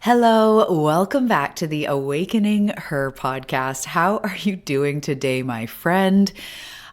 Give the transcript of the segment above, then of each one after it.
Hello, welcome back to the Awakening Her podcast. How are you doing today, my friend?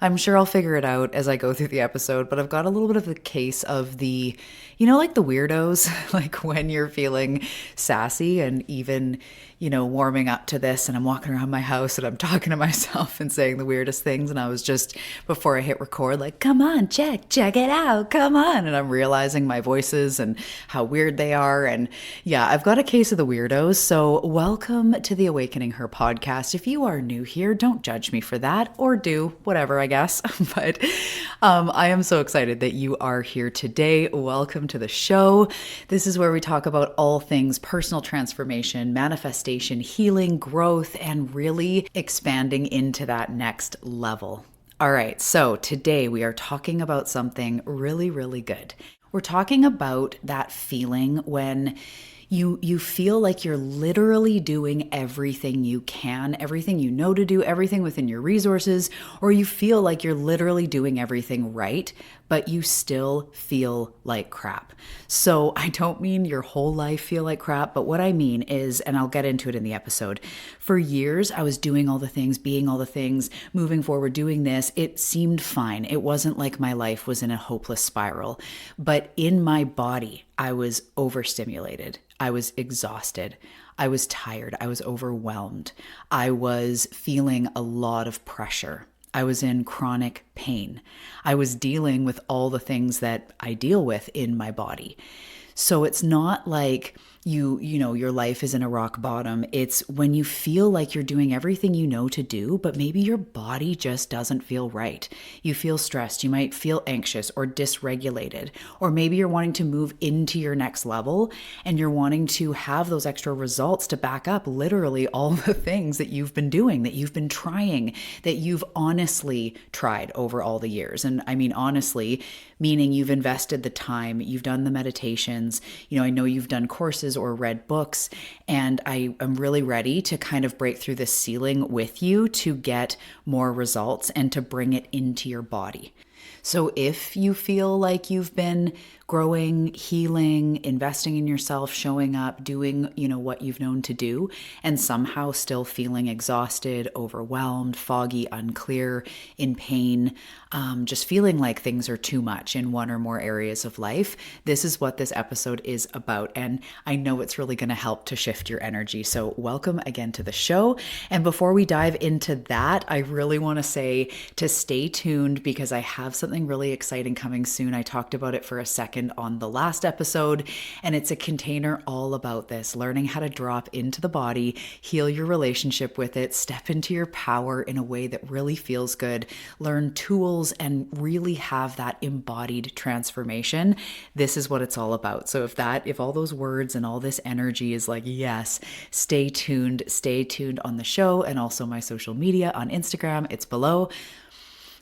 I'm sure I'll figure it out as I go through the episode, but I've got a little bit of the case of like the weirdos, like when you're feeling sassy and even, warming up to this and I'm walking around my house and I'm talking to myself and saying the weirdest things. And I was just, before I hit record, like, come on, check it out, come on. And I'm realizing my voices and how weird they are. And yeah, I've got a case of the weirdos. So welcome to the Awakening Her podcast. If you are new here, don't judge me for that, or do, whatever, I guess. But I am so excited that you are here today. Welcome to the show. This is where we talk about all things personal transformation, manifestation, healing, growth, and really expanding into that next level. All right, so today we are talking about something really, really good. We're talking about that feeling when you feel like you're literally doing everything you can, everything you know to do, everything within your resources, or you feel like you're literally doing everything right, but you still feel like crap. So I don't mean your whole life feel like crap, but what I mean is, and I'll get into it in the episode, for years I was doing all the things, being all the things, moving forward, doing this. It seemed fine. It wasn't like my life was in a hopeless spiral, but in my body, I was overstimulated. I was exhausted. I was tired. I was overwhelmed. I was feeling a lot of pressure. I was in chronic pain. I was dealing with all the things that I deal with in my body. So it's not like your life is in a rock bottom. It's when you feel like you're doing everything you know to do, but maybe your body just doesn't feel right. You feel stressed. You might feel anxious or dysregulated, or maybe you're wanting to move into your next level and you're wanting to have those extra results to back up literally all the things that you've been doing, that you've been trying, that you've honestly tried over all the years. And I mean, honestly, meaning you've invested the time, you've done the meditations, I know you've done courses or read books, and I am really ready to kind of break through this ceiling with you to get more results and to bring it into your body. So if you feel like you've been growing, healing, investing in yourself, showing up, doing, what you've known to do, and somehow still feeling exhausted, overwhelmed, foggy, unclear, in pain, just feeling like things are too much in one or more areas of life, this is what this episode is about. And I know it's really going to help to shift your energy. So welcome again to the show. And before we dive into that, I really want to say to stay tuned because I have something really exciting coming soon. I talked about it for a second on the last episode, and it's a container all about this, learning how to drop into the body, heal your relationship with it, step into your power in a way that really feels good, learn tools, and really have that embodied transformation. This is what it's all about. So if all those words and all this energy is like, yes, stay tuned on the show and also my social media on Instagram. It's below.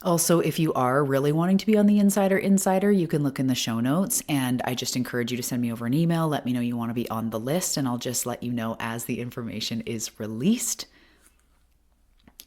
Also, if you are really wanting to be on the Insider, you can look in the show notes, and I just encourage you to send me over an email. Let me know you want to be on the list, and I'll just let you know as the information is released,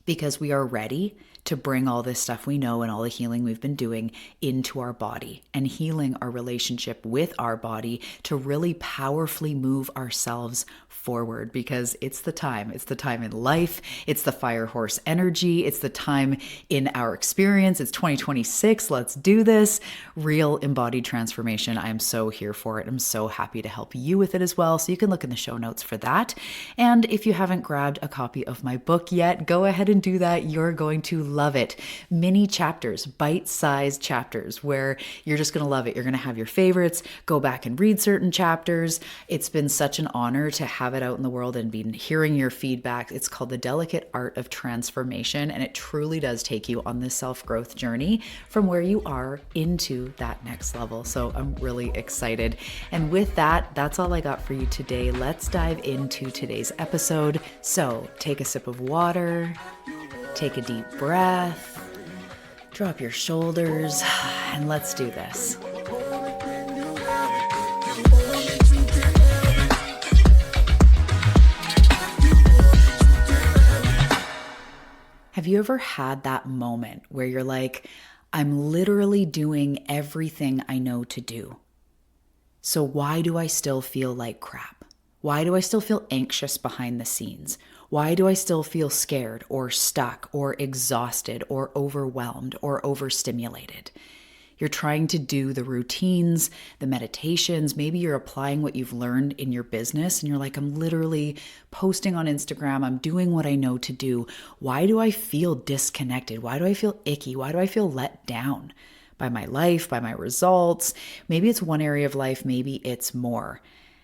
because we are ready to bring all this stuff we know and all the healing we've been doing into our body and healing our relationship with our body to really powerfully move ourselves forward, because it's the time in life. It's the fire horse energy. It's the time in our experience. It's 2026. Let's do this. Real embodied transformation. I am so here for it. I'm so happy to help you with it as well. So you can look in the show notes for that. And if you haven't grabbed a copy of my book yet, go ahead and do that. You're going to love it. Mini chapters, bite-sized chapters where you're just going to love it. You're going to have your favorites, go back and read certain chapters. It's been such an honor to have it out in the world and be hearing your feedback. It's called The Delicate Art of Transformation, and it truly does take you on this self-growth journey from where you are into that next level. So I'm really excited. And with that, that's all I got for you today. Let's dive into today's episode. So take a sip of water, take a deep breath, drop your shoulders, and let's do this. Have you ever had that moment where you're like, I'm literally doing everything I know to do, so why do I still feel like crap? Why do I still feel anxious behind the scenes? Why do I still feel scared or stuck or exhausted or overwhelmed or overstimulated? You're trying to do the routines, the meditations. Maybe you're applying what you've learned in your business and you're like, I'm literally posting on Instagram. I'm doing what I know to do. Why do I feel disconnected? Why do I feel icky? Why do I feel let down by my life, by my results? Maybe it's one area of life, maybe it's more.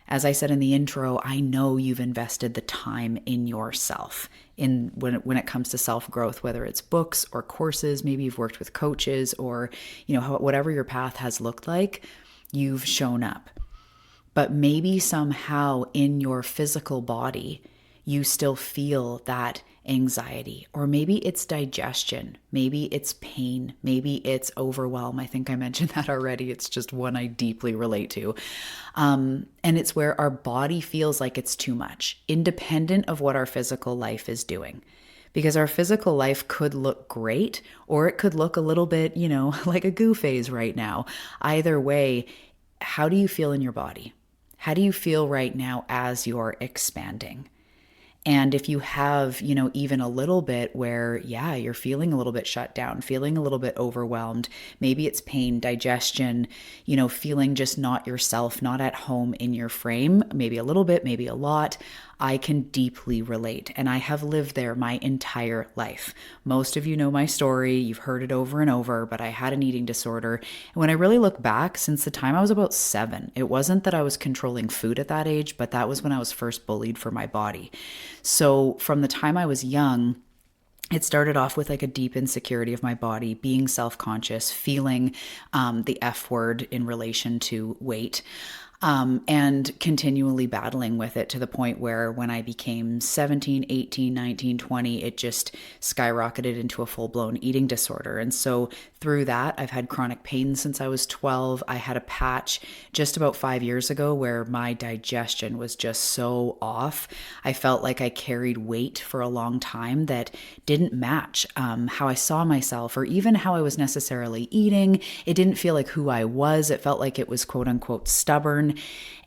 As I said in the intro, I know you've invested the time in yourself when it comes to self-growth, whether it's books or courses, maybe you've worked with coaches or, whatever your path has looked like, you've shown up. But maybe somehow in your physical body, you still feel that anxiety, or maybe it's digestion, maybe it's pain, maybe it's overwhelm. I think I mentioned that already. It's just one I deeply relate to. And it's where our body feels like it's too much, independent of what our physical life is doing. Because our physical life could look great, or it could look a little bit, like a goo phase right now. Either way, how do you feel in your body? How do you feel right now as you're expanding? And if you have, even a little bit where, you're feeling a little bit shut down, feeling a little bit overwhelmed, maybe it's pain, digestion, feeling just not yourself, not at home in your frame, maybe a little bit, maybe a lot, I can deeply relate. And I have lived there my entire life. Most of you know my story. You've heard it over and over, but I had an eating disorder. And when I really look back, since the time I was about 7, it wasn't that I was controlling food at that age, but that was when I was first bullied for my body. So from the time I was young, it started off with like a deep insecurity of my body, being self-conscious, feeling the F word in relation to weight. And continually battling with it to the point where when I became 17, 18, 19, 20, it just skyrocketed into a full-blown eating disorder. And so through that, I've had chronic pain since I was 12. I had a patch just about 5 years ago where my digestion was just so off. I felt like I carried weight for a long time that didn't match how I saw myself or even how I was necessarily eating. It didn't feel like who I was. It felt like it was quote unquote stubborn.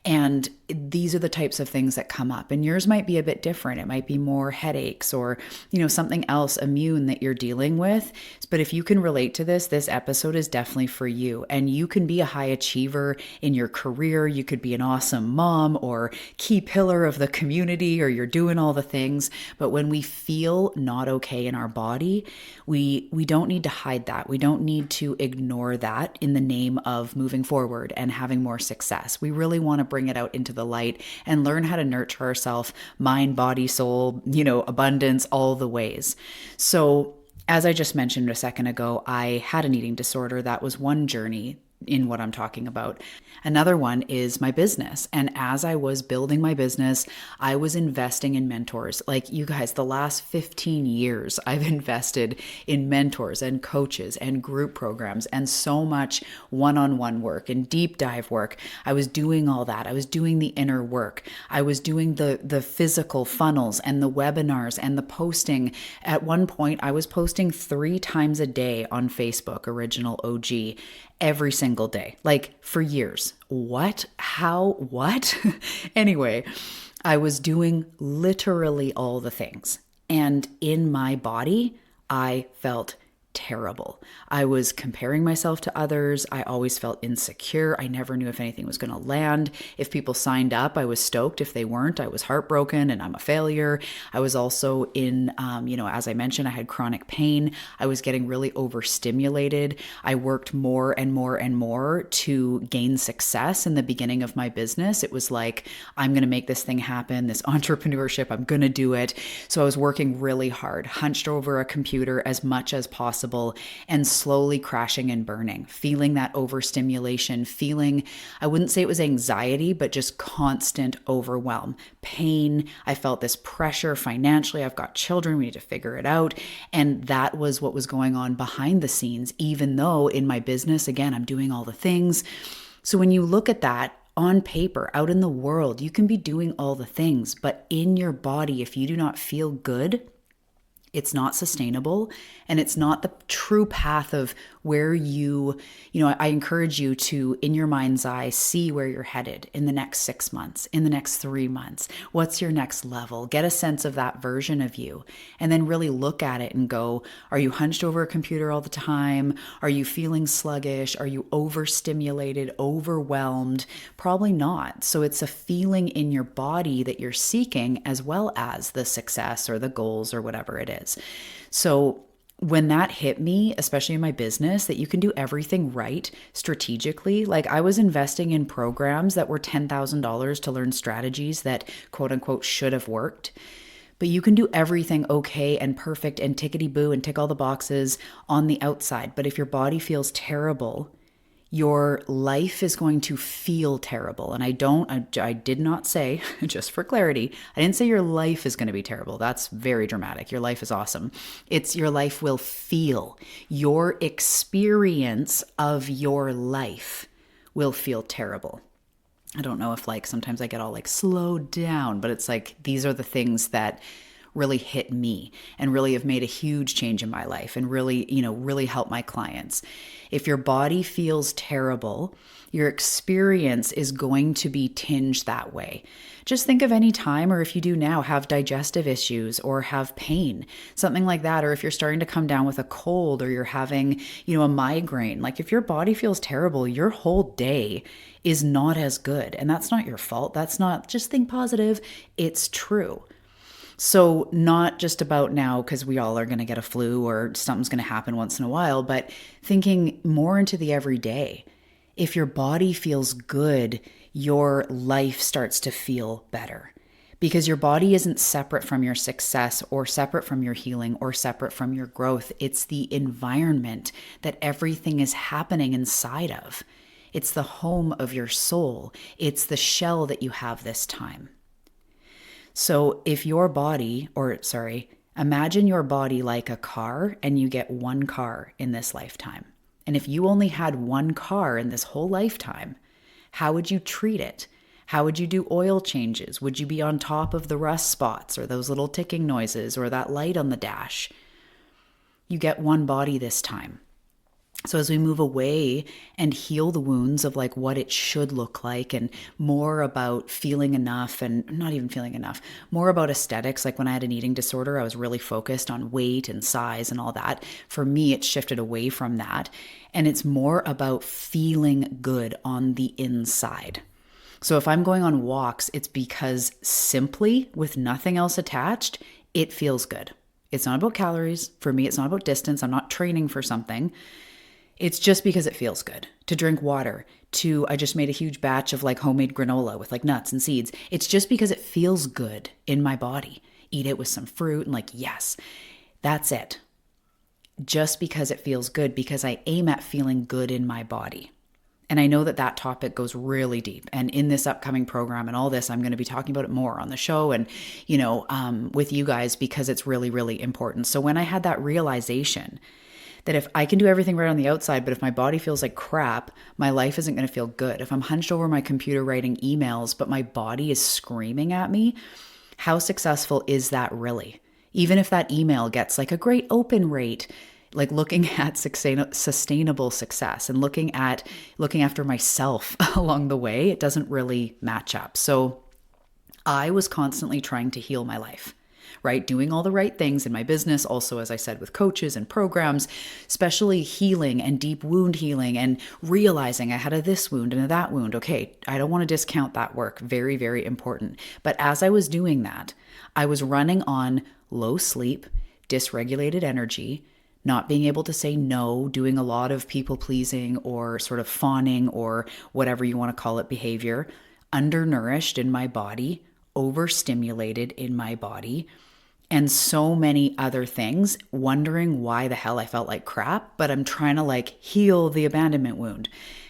And these are the types of things that come up. And yours might be a bit different. It might be more headaches or, something else immune that you're dealing with. But if you can relate to this episode is definitely for you. And you can be a high achiever in your career. You could be an awesome mom or key pillar of the community, or you're doing all the things. But when we feel not okay in our body, we don't need to hide that. We don't need to ignore that in the name of moving forward and having more success. We really want to bring it out into the light and learn how to nurture ourselves, mind, body, soul, abundance, all the ways. So as I just mentioned a second ago, I had an eating disorder. That was one journey in what I'm talking about. Another one is my business. And as I was building my business, I was investing in mentors. Like you guys, the last 15 years, I've invested in mentors and coaches and group programs and so much one-on-one work and deep dive work. I was doing all that. I was doing the inner work. I was doing the physical funnels and the webinars and the posting. At one point, I was posting 3 times a day on Facebook, Original OG, every single day, like for years. What? How? What? Anyway, I was doing literally all the things. And in my body, I felt terrible. I was comparing myself to others. I always felt insecure. I never knew if anything was going to land. If people signed up, I was stoked. If they weren't, I was heartbroken and I'm a failure. I was also in, as I mentioned, I had chronic pain. I was getting really overstimulated. I worked more and more and more to gain success in the beginning of my business. It was like, I'm going to make this thing happen, this entrepreneurship, I'm going to do it. So I was working really hard, hunched over a computer as much as possible, and slowly crashing and burning, feeling that overstimulation, feeling, I wouldn't say it was anxiety, but just constant overwhelm, pain. I felt this pressure financially. I've got children. We need to figure it out. And that was what was going on behind the scenes, even though in my business, again, I'm doing all the things. So when you look at that, on paper, out in the world, you can be doing all the things, but in your body, if you do not feel good, It's not sustainable, and it's not the true path of where I encourage you to, in your mind's eye, see where you're headed in the next 6 months, in the next 3 months. What's your next level? Get a sense of that version of you, and then really look at it and go, are you hunched over a computer all the time? Are you feeling sluggish? Are you overstimulated, overwhelmed? Probably not. So it's a feeling in your body that you're seeking, as well as the success or the goals or whatever it is. So when that hit me, especially in my business, that you can do everything right strategically, like I was investing in programs that were $10,000 to learn strategies that quote unquote should have worked. But you can do everything okay and perfect and tickety boo and tick all the boxes on the outside. But if your body feels terrible, your life is going to feel terrible. And I did not say, just for clarity, I didn't say your life is going to be terrible. That's very dramatic. Your life is awesome. It's your life will feel. Your experience of your life will feel terrible. I don't know if sometimes I get all slow down, but it's these are the things that really hit me and really have made a huge change in my life and really, really help my clients. If your body feels terrible, your experience is going to be tinged that way. Just think of any time, or if you do now, have digestive issues or have pain, something like that. Or if you're starting to come down with a cold or you're having, a migraine, if your body feels terrible, your whole day is not as good. And that's not your fault. That's not, just think positive. It's true. So not just about now, because we all are going to get a flu or something's going to happen once in a while, but thinking more into the everyday. If your body feels good, your life starts to feel better, because your body isn't separate from your success or separate from your healing or separate from your growth. It's the environment that everything is happening inside of. It's the home of your soul. It's the shell that you have this time. So if imagine your body like a car, and you get one car in this lifetime. And if you only had one car in this whole lifetime, how would you treat it? How would you do oil changes? Would you be on top of the rust spots or those little ticking noises or that light on the dash? You get one body this time. So as we move away and heal the wounds of what it should look like, and more about feeling enough, and not even feeling enough, more about aesthetics. When I had an eating disorder, I was really focused on weight and size and all that. For me, it shifted away from that. And it's more about feeling good on the inside. So if I'm going on walks, it's because simply with nothing else attached, it feels good. It's not about calories. For me, it's not about distance. I'm not training for something. It's just because it feels good to drink water, I just made a huge batch of homemade granola with nuts and seeds. It's just because it feels good in my body. Eat it with some fruit and yes, that's it. Just because it feels good, because I aim at feeling good in my body. And I know that topic goes really deep. And in this upcoming program and all this, I'm going to be talking about it more on the show and, with you guys, because it's really, really important. So when I had that realization that if I can do everything right on the outside, but if my body feels like crap, my life isn't going to feel good. If I'm hunched over my computer writing emails, but my body is screaming at me, how successful is that really? Even if that email gets a great open rate, looking at sustainable success and looking after myself along the way, it doesn't really match up. So I was constantly trying to heal my life. Right? Doing all the right things in my business. Also, as I said, with coaches and programs, especially healing and deep wound healing, and realizing I had this wound and that wound. Okay, I don't want to discount that work. Very, very important. But as I was doing that, I was running on low sleep, dysregulated energy, not being able to say no, doing a lot of people pleasing or sort of fawning or whatever you want to call it behavior, undernourished in my body, overstimulated in my body, and so many other things, wondering why the hell I felt like crap, but I'm trying to heal the abandonment wound.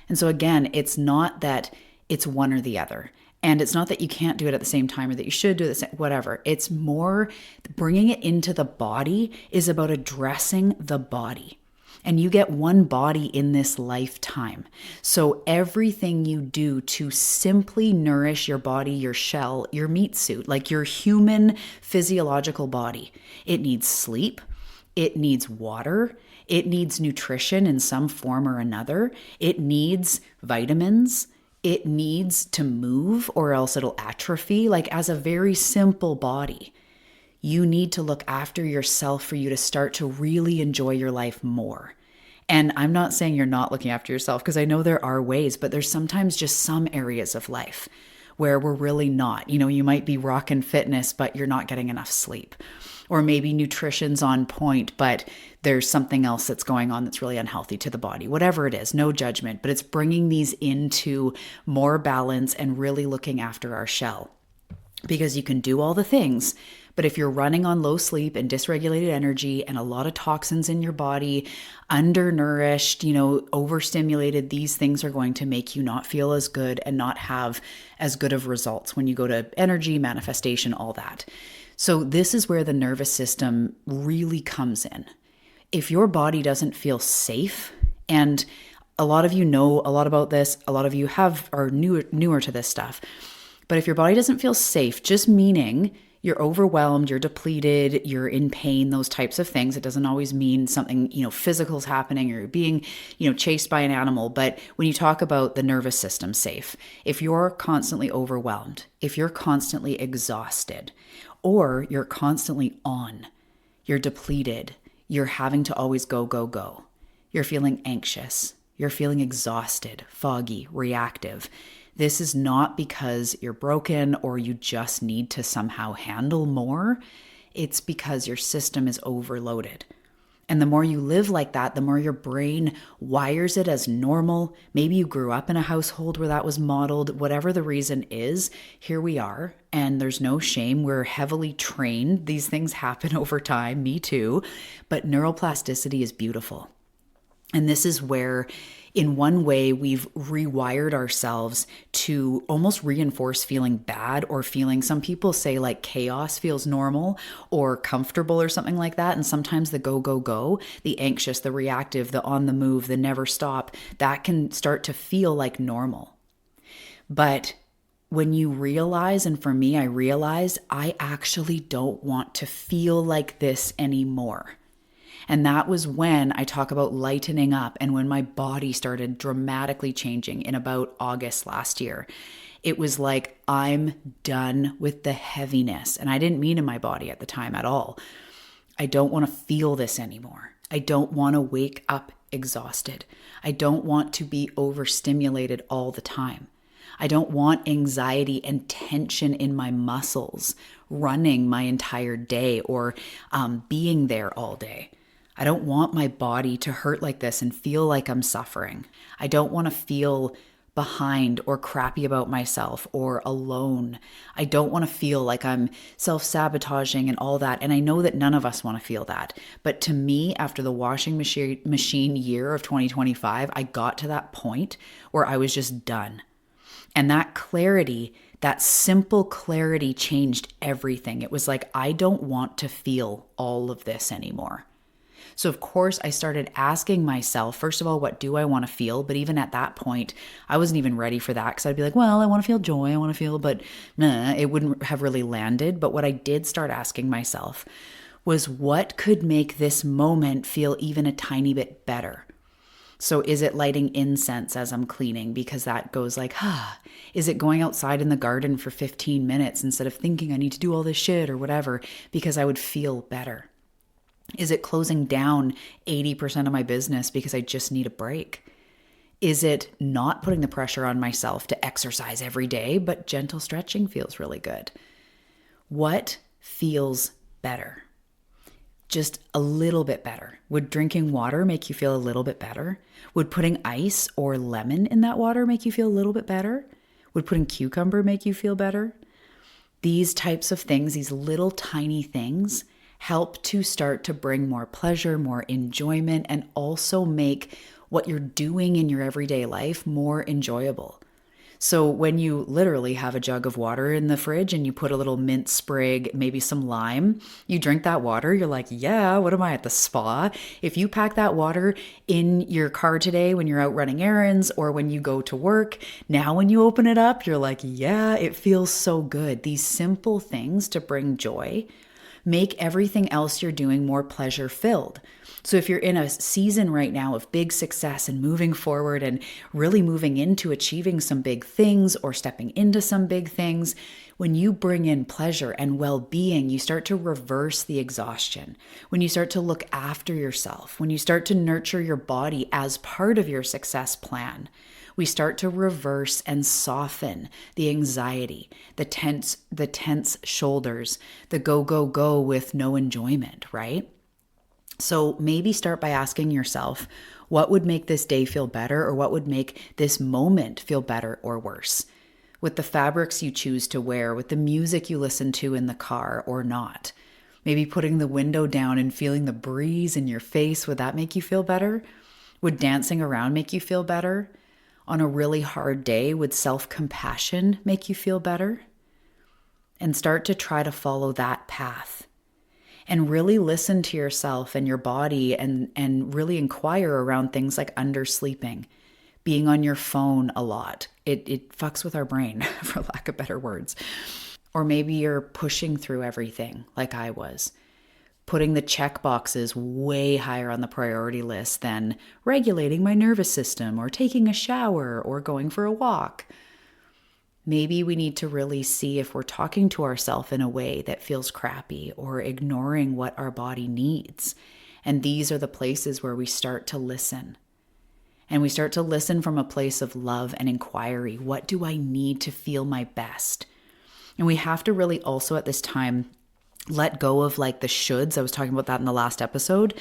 And so again, it's not that it's one or the other. And it's not that you can't do it at the same time or that you should do it, whatever. It's more bringing it into the body is about addressing the body. And you get one body in this lifetime. So everything you do to simply nourish your body, your shell, your meat suit, like your human physiological body, it needs sleep, it needs water, it needs nutrition in some form or another, it needs vitamins, it needs to move or else it'll atrophy. Like as a very simple body, you need to look after yourself for you to start to really enjoy your life more. And I'm not saying you're not looking after yourself, because I know there are ways, but there's sometimes just some areas of life where we're really not. You know, you might be rocking fitness, but you're not getting enough sleep. Or maybe nutrition's on point, but there's something else that's going on that's really unhealthy to the body. Whatever it is, no judgment, but it's bringing these into more balance and really looking after our shell. Because you can do all the things, but if you're running on low sleep and dysregulated energy and a lot of toxins in your body, undernourished, overstimulated, these things are going to make you not feel as good and not have as good of results when you go to energy, manifestation, all that. So this is where the nervous system really comes in. If your body doesn't feel safe, and a lot of you know a lot about this, a lot of you are newer to this stuff, but if your body doesn't feel safe, just meaning you're overwhelmed, you're depleted, you're in pain, those types of things. It doesn't always mean something, physical is happening or you're being, chased by an animal. But when you talk about the nervous system safe, if you're constantly overwhelmed, if you're constantly exhausted, or you're constantly on, you're depleted, you're having to always go, go, go, you're feeling anxious, you're feeling exhausted, foggy, reactive. This is not because you're broken or you just need to somehow handle more. It's because your system is overloaded. And the more you live like that, the more your brain wires it as normal. Maybe you grew up in a household where that was modeled. Whatever the reason is, here we are. And there's no shame. We're heavily trained. These things happen over time. Me too. But neuroplasticity is beautiful. And this is where, in one way, we've rewired ourselves to almost reinforce feeling bad or feeling, some people say like chaos feels normal or comfortable or something like that. And sometimes the go, go, go, the anxious, the reactive, the on the move, the never stop, that can start to feel like normal. But when you realize, and for me, I realized I actually don't want to feel like this anymore. And that was when I talk about lightening up and when my body started dramatically changing in about August last year. It was like, I'm done with the heaviness. And I didn't mean in my body at the time at all. I don't want to feel this anymore. I don't want to wake up exhausted. I don't want to be overstimulated all the time. I don't want anxiety and tension in my muscles running my entire day or being there all day. I don't want my body to hurt like this and feel like I'm suffering. I don't want to feel behind or crappy about myself or alone. I don't want to feel like I'm self-sabotaging and all that. And I know that none of us want to feel that. But to me, after the washing machine year of 2025, I got to that point where I was just done. And that clarity, that simple clarity changed everything. It was like, I don't want to feel all of this anymore. So of course I started asking myself, first of all, what do I want to feel? But even at that point, I wasn't even ready for that because I'd be like, well, I want to feel joy. I want to feel, but it wouldn't have really landed. But what I did start asking myself was, what could make this moment feel even a tiny bit better? So is it lighting incense as I'm cleaning? Because that goes like, Is it going outside in the garden for 15 minutes instead of thinking I need to do all this shit or whatever, because I would feel better? Is it closing down 80% of my business because I just need a break? Is it not putting the pressure on myself to exercise every day, but gentle stretching feels really good? What feels better? Just a little bit better. Would drinking water make you feel a little bit better? Would putting ice or lemon in that water make you feel a little bit better? Would putting cucumber make you feel better? These types of things, these little tiny things, help to start to bring more pleasure, more enjoyment, and also make what you're doing in your everyday life more enjoyable. So when you literally have a jug of water in the fridge and you put a little mint sprig, maybe some lime, you drink that water, you're like, yeah, what am I at the spa? If you pack that water in your car today when you're out running errands or when you go to work, now when you open it up, you're like, yeah, it feels so good. These simple things to bring joy make everything else you're doing more pleasure filled. So if you're in a season right now of big success and moving forward and really moving into achieving some big things or stepping into some big things, when you bring in pleasure and well-being, you start to reverse the exhaustion. When you start to look after yourself, when you start to nurture your body as part of your success plan, we start to reverse and soften the anxiety, the tense shoulders, the go, go, go with no enjoyment, right? So maybe start by asking yourself, what would make this day feel better, or what would make this moment feel better or worse? With the fabrics you choose to wear, with the music you listen to in the car or not. Maybe putting the window down and feeling the breeze in your face, would that make you feel better? Would dancing around make you feel better? On a really hard day, would self-compassion make you feel better? And start to try to follow that path. And really listen to yourself and your body and really inquire around things like undersleeping, being on your phone a lot. It fucks with our brain, for lack of better words. Or maybe you're pushing through everything like I was, putting the check boxes way higher on the priority list than regulating my nervous system or taking a shower or going for a walk. Maybe we need to really see if we're talking to ourselves in a way that feels crappy or ignoring what our body needs. And these are the places where we start to listen. And we start to listen from a place of love and inquiry. What do I need to feel my best? And we have to really also at this time let go of like the shoulds. I was talking about that in the last episode.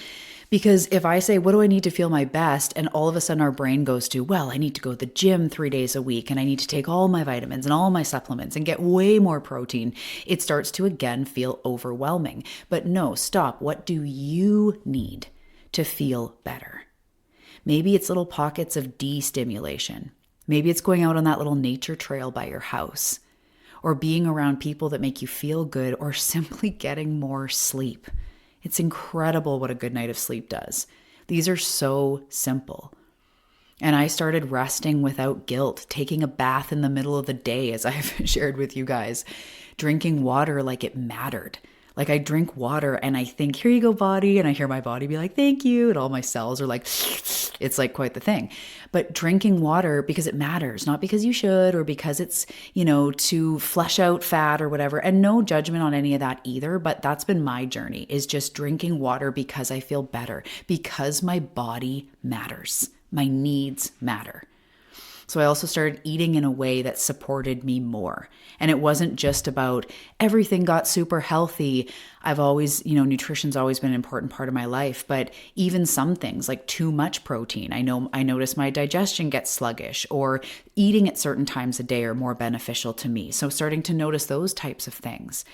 Because if I say, what do I need to feel my best? And all of a sudden our brain goes to, well, I need to go to the gym 3 days a week and I need to take all my vitamins and all my supplements and get way more protein. It starts to again feel overwhelming. But no, stop. What do you need to feel better? Maybe it's little pockets of de-stimulation. Maybe it's going out on that little nature trail by your house, or being around people that make you feel good, or simply getting more sleep. It's incredible what a good night of sleep does. These are so simple. And I started resting without guilt, taking a bath in the middle of the day, as I've shared with you guys, drinking water like it mattered. Like I drink water and I think, here you go, body. And I hear my body be like, thank you. And all my cells are like, it's like quite the thing. But drinking water because it matters, not because you should or because it's, to flush out fat or whatever. And no judgment on any of that either. But that's been my journey, is just drinking water because I feel better, because my body matters. My needs matter. So I also started eating in a way that supported me more. And it wasn't just about everything got super healthy. I've always, nutrition's always been an important part of my life, but even some things like too much protein. I notice my digestion gets sluggish, or eating at certain times a day are more beneficial to me. So starting to notice those types of things.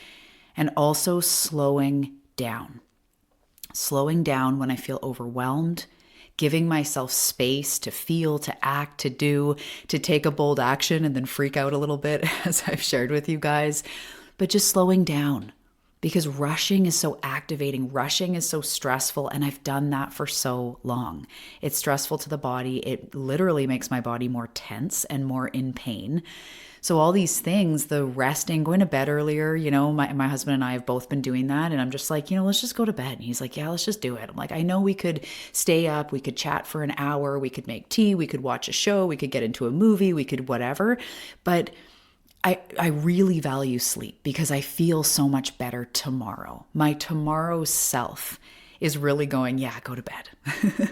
And also slowing down when I feel overwhelmed, giving myself space to feel, to act, to do, to take a bold action and then freak out a little bit, as I've shared with you guys, but just slowing down, because rushing is so activating. Rushing is so stressful. And I've done that for so long. It's stressful to the body. It literally makes my body more tense and more in pain. So all these things, the resting, going to bed earlier, my husband and I have both been doing that. And I'm just like, let's just go to bed. And he's like, yeah, let's just do it. I'm like, I know we could stay up. We could chat for an hour. We could make tea. We could watch a show. We could get into a movie. We could whatever. But I really value sleep because I feel so much better tomorrow. My tomorrow self is really going, yeah, go to bed.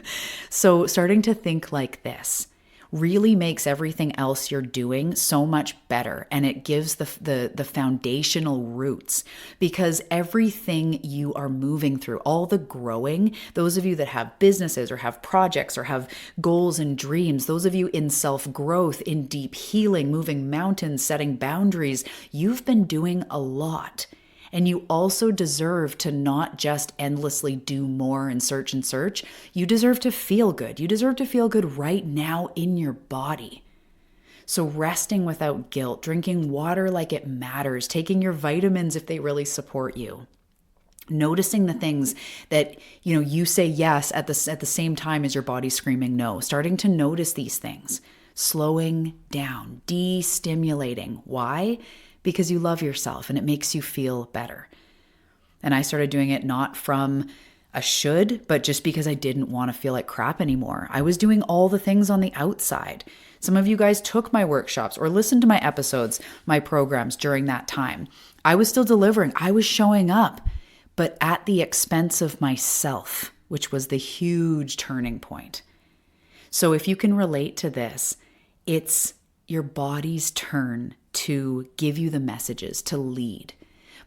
So starting to think like this really makes everything else you're doing so much better. And it gives the foundational roots, because everything you are moving through, all the growing, those of you that have businesses or have projects or have goals and dreams, those of you in self-growth, in deep healing, moving mountains, setting boundaries, you've been doing a lot. And you also deserve to not just endlessly do more and search. You deserve to feel good. You deserve to feel good right now in your body. So resting without guilt, drinking water like it matters, taking your vitamins if they really support you. Noticing the things that, you say yes at the same time as your body screaming no. Starting to notice these things. Slowing down, de-stimulating. Why? Because you love yourself and it makes you feel better. And I started doing it not from a should, but just because I didn't want to feel like crap anymore. I was doing all the things on the outside. Some of you guys took my workshops or listened to my episodes, my programs during that time. I was still delivering. I was showing up, but at the expense of myself, which was the huge turning point. So if you can relate to this, it's your body's turn to give you the messages, to lead.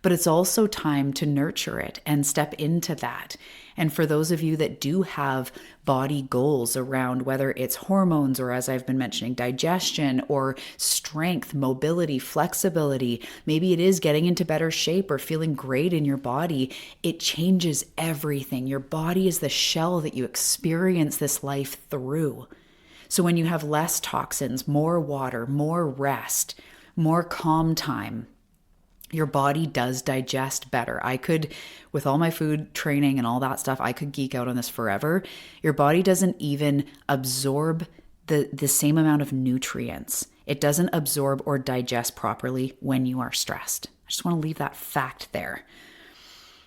But it's also time to nurture it and step into that. And for those of you that do have body goals around whether it's hormones or, as I've been mentioning, digestion or strength, mobility, flexibility, maybe it is getting into better shape or feeling great in your body, it changes everything. Your body is the shell that you experience this life through. So when you have less toxins, more water, more rest, more calm time, your body does digest better. I could, with all my food training and all that stuff, I could geek out on this forever. Your body doesn't even absorb the same amount of nutrients. It doesn't absorb or digest properly when you are stressed. I just want to leave that fact there.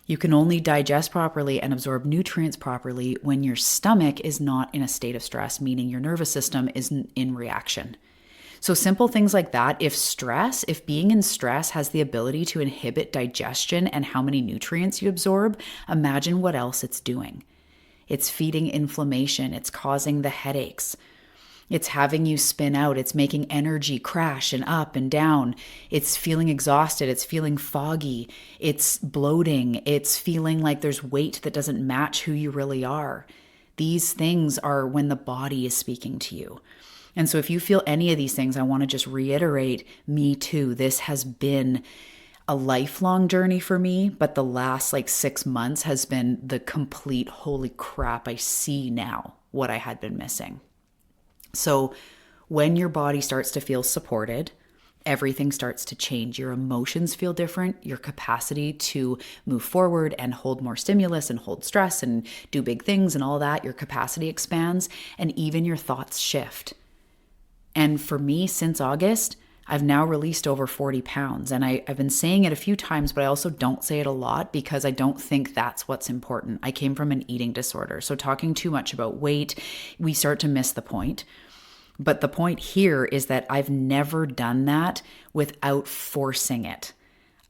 You can only digest properly and absorb nutrients properly when your stomach is not in a state of stress, meaning your nervous system isn't in reaction. So simple things like that, if being in stress has the ability to inhibit digestion and how many nutrients you absorb, imagine what else it's doing. It's feeding inflammation. It's causing the headaches. It's having you spin out. It's making energy crash and up and down. It's feeling exhausted. It's feeling foggy. It's bloating. It's feeling like there's weight that doesn't match who you really are. These things are when the body is speaking to you. And so if you feel any of these things, I want to just reiterate, me too. This has been a lifelong journey for me, but the last 6 months has been the complete holy crap, I see now what I had been missing. So when your body starts to feel supported, everything starts to change. Your emotions feel different. Your capacity to move forward and hold more stimulus and hold stress and do big things and all that, your capacity expands, and even your thoughts shift. And for me, since August, I've now released over 40 pounds. And I've been saying it a few times, but I also don't say it a lot because I don't think that's what's important. I came from an eating disorder. So talking too much about weight, we start to miss the point. But the point here is that I've never done that without forcing it.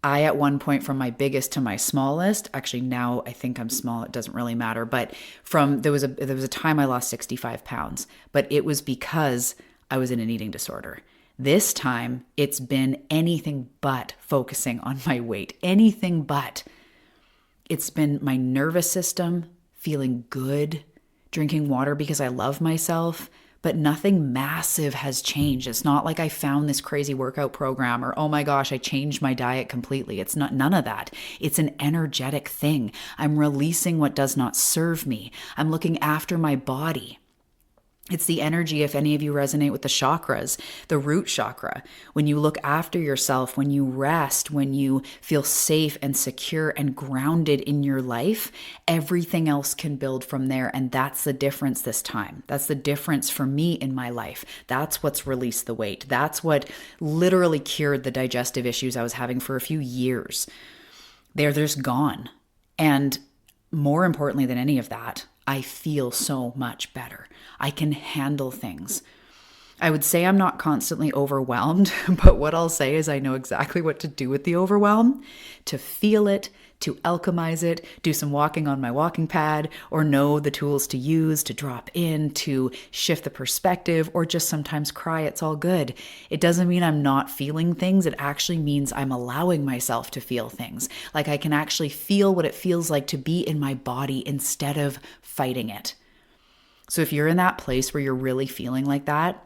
I, at one point, from my biggest to my smallest, actually now I think I'm small, it doesn't really matter, but there was a time I lost 65 pounds, but it was because I was in an eating disorder. This time, it's been anything but focusing on my weight. Anything but. It's been my nervous system feeling good, drinking water because I love myself, but nothing massive has changed. It's not like I found this crazy workout program or, oh my gosh, I changed my diet completely. It's not none of that. It's an energetic thing. I'm releasing what does not serve me. I'm looking after my body. It's the energy, if any of you resonate with the chakras, the root chakra. When you look after yourself, when you rest, when you feel safe and secure and grounded in your life, everything else can build from there. And that's the difference this time. That's the difference for me in my life. That's what's released the weight. That's what literally cured the digestive issues I was having for a few years. They're just gone. And more importantly than any of that, I feel so much better. I can handle things. I would say I'm not constantly overwhelmed, but what I'll say is I know exactly what to do with the overwhelm, to feel it, to alchemize it, do some walking on my walking pad, or know the tools to use to drop in, to shift the perspective, or just sometimes cry. It's all good. It doesn't mean I'm not feeling things. It actually means I'm allowing myself to feel things. Like I can actually feel what it feels like to be in my body instead of fighting it. So if you're in that place where you're really feeling like that,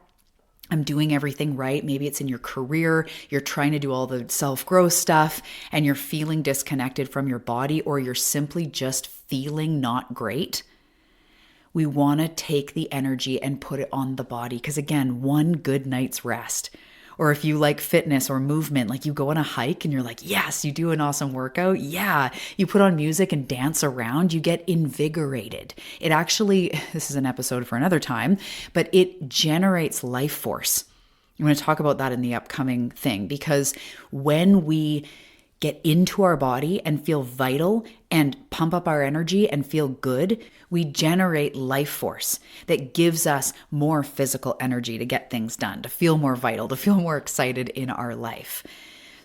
I'm doing everything right. Maybe it's in your career. You're trying to do all the self-growth stuff and you're feeling disconnected from your body, or you're simply just feeling not great. We want to take the energy and put it on the body. Because again, one good night's rest. Or if you like fitness or movement, like you go on a hike and you're like, yes, you do an awesome workout. Yeah. You put on music and dance around, you get invigorated. It actually, this is an episode for another time, but it generates life force. I'm going to talk about that in the upcoming thing, because when we get into our body and feel vital and pump up our energy and feel good, we generate life force that gives us more physical energy to get things done, to feel more vital, to feel more excited in our life.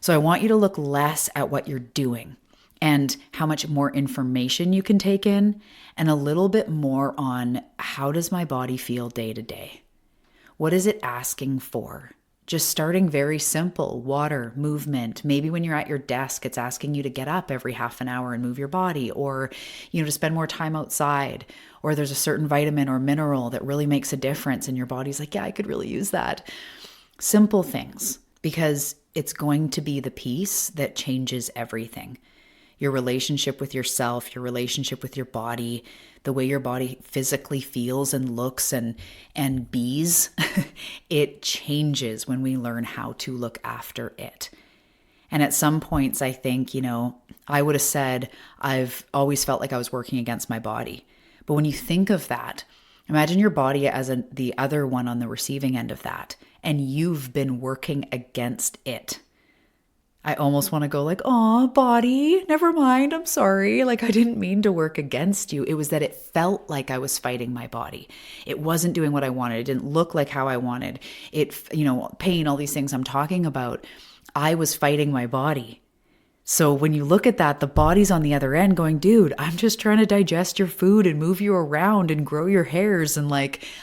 So I want you to look less at what you're doing and how much more information you can take in, and a little bit more on how does my body feel day to day? What is it asking for? Just starting very simple, water, movement. Maybe when you're at your desk, it's asking you to get up every half an hour and move your body, or, to spend more time outside, or there's a certain vitamin or mineral that really makes a difference and your body's like, yeah, I could really use that. Simple things, because it's going to be the piece that changes everything. Your relationship with yourself, your relationship with your body, the way your body physically feels and looks and bees, it changes when we learn how to look after it. And at some points, I think, I would have said, I've always felt like I was working against my body. But when you think of that, imagine your body as the other one on the receiving end of that, and you've been working against it. I almost want to go like, oh, body, never mind. I'm sorry. Like, I didn't mean to work against you. It was that it felt like I was fighting my body. It wasn't doing what I wanted. It didn't look like how I wanted it. Pain, all these things I'm talking about. I was fighting my body. So when you look at that, the body's on the other end going, dude, I'm just trying to digest your food and move you around and grow your hairs. And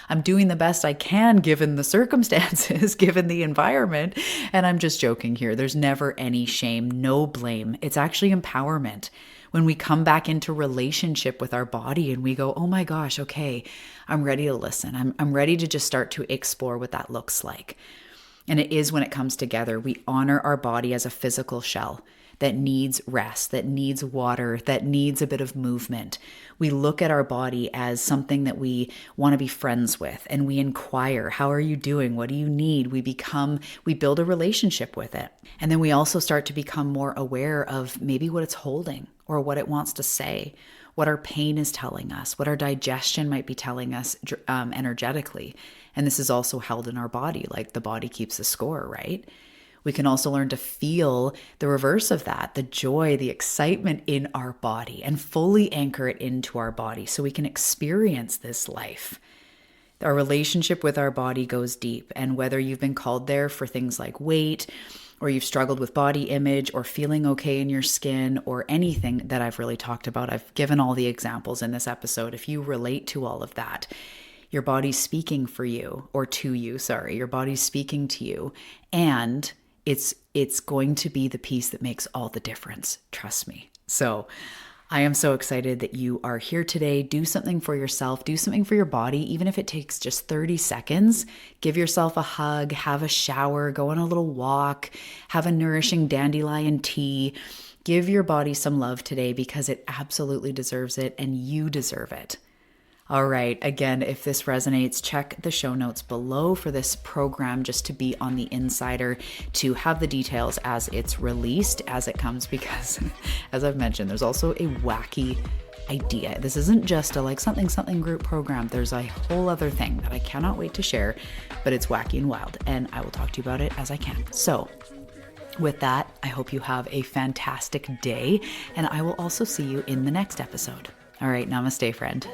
I'm doing the best I can given the circumstances, given the environment. And I'm just joking here. There's never any shame, no blame. It's actually empowerment. When we come back into relationship with our body and we go, oh my gosh, okay, I'm ready to listen. I'm ready to just start to explore what that looks like. And it is when it comes together, we honor our body as a physical shell that needs rest, that needs water, that needs a bit of movement. We look at our body as something that we want to be friends with, and we inquire, how are you doing? What do you need? We build a relationship with it. And then we also start to become more aware of maybe what it's holding or what it wants to say, what our pain is telling us, what our digestion might be telling us energetically. And this is also held in our body, like the body keeps the score, right? We can also learn to feel the reverse of that, the joy, the excitement in our body, and fully anchor it into our body so we can experience this life. Our relationship with our body goes deep, and whether you've been called there for things like weight, or you've struggled with body image, or feeling okay in your skin, or anything that I've really talked about, I've given all the examples in this episode. If you relate to all of that, your body's speaking for you, or to you, sorry, your body's speaking to you, and it's going to be the piece that makes all the difference. Trust me. So I am so excited that you are here today. Do something for yourself. Do something for your body, even if it takes just 30 seconds. Give yourself a hug, have a shower, go on a little walk, have a nourishing dandelion tea. Give your body some love today because it absolutely deserves it and you deserve it. All right. Again, if this resonates, check the show notes below for this program just to be on the insider, to have the details as it's released, as it comes, because as I've mentioned, there's also a wacky idea. This isn't just a something group program. There's a whole other thing that I cannot wait to share, but it's wacky and wild, and I will talk to you about it as I can. So with that, I hope you have a fantastic day, and I will also see you in the next episode. All right. Namaste, friend.